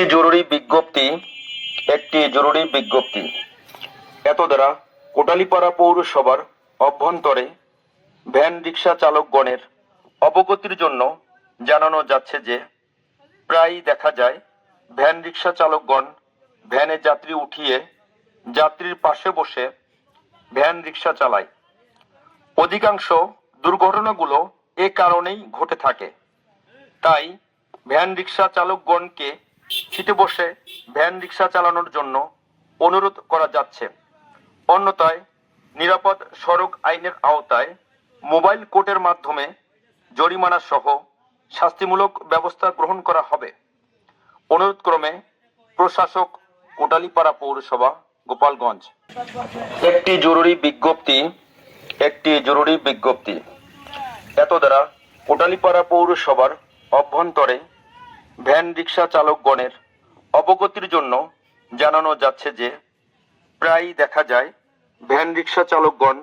একটি জরুরি বিজ্ঞপ্তি এত দ্বারা কোটালীপাড়া পৌরসভার অভ্যন্তরে ভ্যান রিক্সা চালকগণের অবগতির জন্য জানানো যাচ্ছে যে প্রায়ই দেখা যায় ভ্যান রিক্সা চালকগণ ভ্যানে যাত্রী উঠিয়ে যাত্রীর পাশে বসে ভ্যান রিক্সা চালায়। অধিকাংশ দুর্ঘটনাগুলো এ কারণেই ঘটে থাকে। তাই ভ্যান রিক্সা চালকগণকে সিটে বসে ভ্যান রিক্সা চালানোর জন্য অনুরোধ করা যাচ্ছে। অন্যথায় নিরাপদ সড়ক আইনের আওতায় মোবাইল কোর্টের মাধ্যমে জরিমানা সহ শাস্তিমূলক ব্যবস্থা গ্রহণ করা হবে। অনুরোধক্রমে প্রশাসক, কোটালীপাড়া পৌরসভা, গোপালগঞ্জ। একটি জরুরি বিজ্ঞপ্তি এত দ্বারা কোটালীপাড়া পৌরসভার অভ্যন্তরে ভ্যান রিক্সা চালকগণের অবগতির জন্য জানানো যাচ্ছে যে প্রায়ই দেখা যায় ভ্যান রিক্সা চালকগণ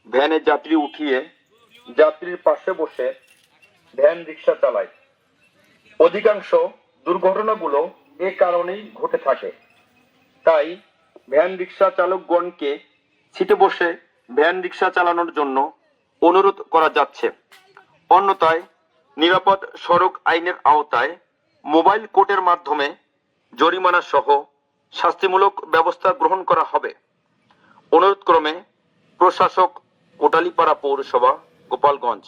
ভ্যানে যাত্রী উঠিয়ে যাত্রীর পাশে বসে ভ্যান রিক্সা চালায়। অধিকাংশ দুর্ঘটনাগুলো এ কারণেই ঘটে থাকে। তাই ভ্যান রিক্সা চালকগণকে সিটে বসে ভ্যান রিক্সা চালানোর জন্য অনুরোধ করা যাচ্ছে। অন্যথায় নিরাপদ সড়ক আইনের আওতায় মোবাইল কোর্টের মাধ্যমে জরিমানা সহ শাস্তিমূলক ব্যবস্থা গ্রহণ করা হবে। অনুরোধক্রমে প্রশাসক, কোটালীপাড়া পৌরসভা, গোপালগঞ্জ।